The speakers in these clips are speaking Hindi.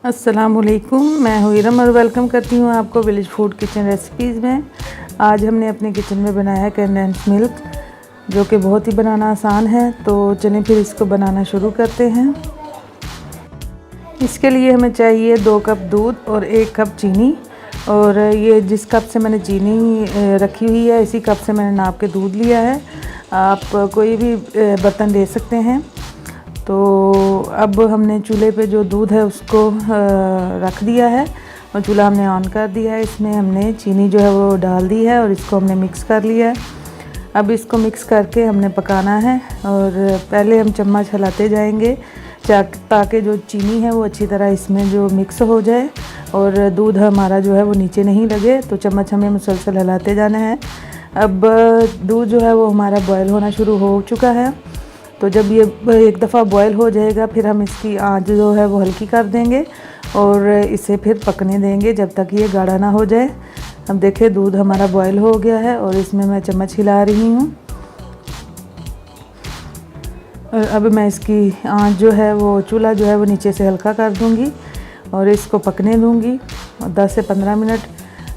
अस्सलामुअलैकुम, मैं हूँ इरम और वेलकम करती हूँ आपको विलेज फूड किचन रेसिपीज़ में। आज हमने अपने किचन में बनाया है कंडेंस मिल्क, जो कि बहुत ही बनाना आसान है। तो चलिए फिर इसको बनाना शुरू करते हैं। इसके लिए हमें चाहिए 2 कप दूध और 1 कप चीनी। और ये जिस कप से मैंने चीनी रखी हुई है, इसी कप से मैंने नाप के दूध लिया है। आप कोई भी बर्तन ले सकते हैं। तो अब हमने चूल्हे पे जो दूध है उसको रख दिया है और चूल्हा हमने ऑन कर दिया है। इसमें हमने चीनी जो है वो डाल दी है और इसको हमने मिक्स कर लिया है। अब इसको मिक्स करके हमने पकाना है और पहले हम चम्मच हिलाते जाएंगे ताकि जो चीनी है वो अच्छी तरह इसमें जो मिक्स हो जाए और दूध हमारा जो है वो नीचे नहीं लगे। तो चम्मच हमें मुसलसल हिलाते जाना है। अब दूध जो है वो हमारा बॉयल होना शुरू हो चुका है। तो जब ये एक दफ़ा बॉयल हो जाएगा फिर हम इसकी आंच जो है वो हल्की कर देंगे और इसे फिर पकने देंगे जब तक ये गाढ़ा ना हो जाए। अब देखिए दूध हमारा बॉयल हो गया है और इसमें मैं चम्मच हिला रही हूँ। और अब मैं इसकी आंच जो है वो चूल्हा जो है वो नीचे से हल्का कर दूँगी और इसको पकने दूँगी 10 से 15 मिनट।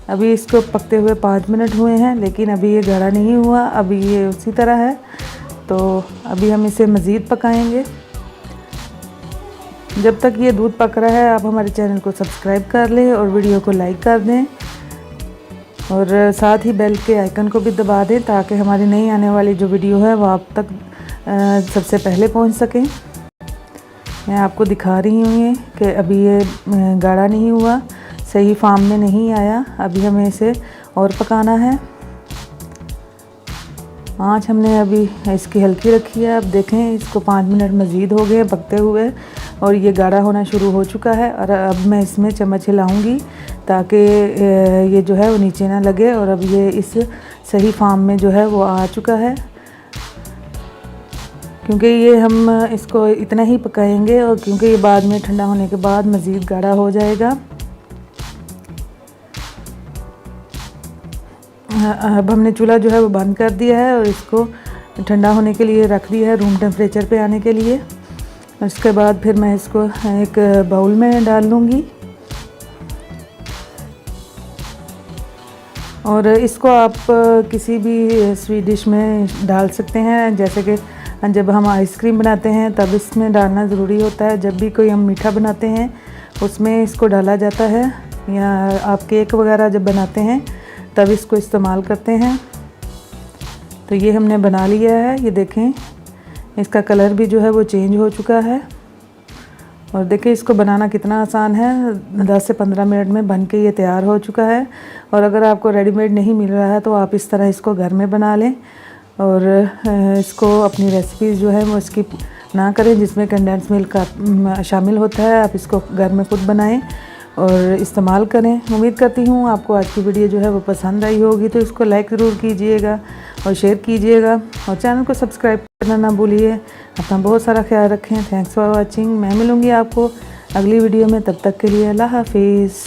अभी इसको पकते हुए 5 मिनट हुए हैं, लेकिन अभी ये गाढ़ा नहीं हुआ, अभी ये उसी तरह है। तो अभी हम इसे मज़ीद पकाएंगे। जब तक ये दूध पक रहा है आप हमारे चैनल को सब्सक्राइब कर लें और वीडियो को लाइक कर दें और साथ ही बेल के आइकन को भी दबा दें ताकि हमारी नई आने वाली जो वीडियो है वो आप तक सबसे पहले पहुंच सकें। मैं आपको दिखा रही हूँ ये कि अभी ये गाढ़ा नहीं हुआ, सही फार्म में नहीं आया। अभी हमें इसे और पकाना है। आँच हमने अभी इसकी हल्की रखी है। अब देखें इसको 5 मिनट मज़ीद हो गए पकते हुए और ये गाढ़ा होना शुरू हो चुका है। और अब मैं इसमें चम्मच हिलाऊंगी ताकि ये जो है वो नीचे ना लगे। और अब ये इस सही फार्म में जो है वो आ चुका है, क्योंकि ये हम इसको इतना ही पकाएंगे और क्योंकि ये बाद में ठंडा होने के बाद मज़ीद गाढ़ा हो जाएगा। अब हमने चूल्हा जो है वो बंद कर दिया है और इसको ठंडा होने के लिए रख दिया है, रूम टेम्परेचर पे आने के लिए। उसके बाद फिर मैं इसको एक बाउल में डाल लूँगी और इसको आप किसी भी स्वीट डिश में डाल सकते हैं। जैसे कि जब हम आइसक्रीम बनाते हैं तब इसमें डालना ज़रूरी होता है। जब भी कोई हम मीठा बनाते हैं उसमें इसको डाला जाता है, या आप केक वगैरह जब बनाते हैं तब इसको इस्तेमाल करते हैं। तो ये हमने बना लिया है। ये देखें इसका कलर भी जो है वो चेंज हो चुका है और देखें इसको बनाना कितना आसान है। 10 से 15 मिनट में बन के ये तैयार हो चुका है। और अगर आपको रेडीमेड नहीं मिल रहा है तो आप इस तरह इसको घर में बना लें और इसको अपनी रेसिपीज़ जो है वो स्किप ना करें जिसमें कंडेंस मिल्क का शामिल होता है। आप इसको घर में खुद बनाएं और इस्तेमाल करें। उम्मीद करती हूँ आपको आज की वीडियो जो है वो पसंद आई होगी। तो इसको लाइक ज़रूर कीजिएगा और शेयर कीजिएगा और चैनल को सब्सक्राइब करना ना भूलिए। अपना बहुत सारा ख्याल रखें। Thanks for watching. मैं मिलूँगी आपको अगली वीडियो में, तब तक के लिए अल्लाह हाफिज़।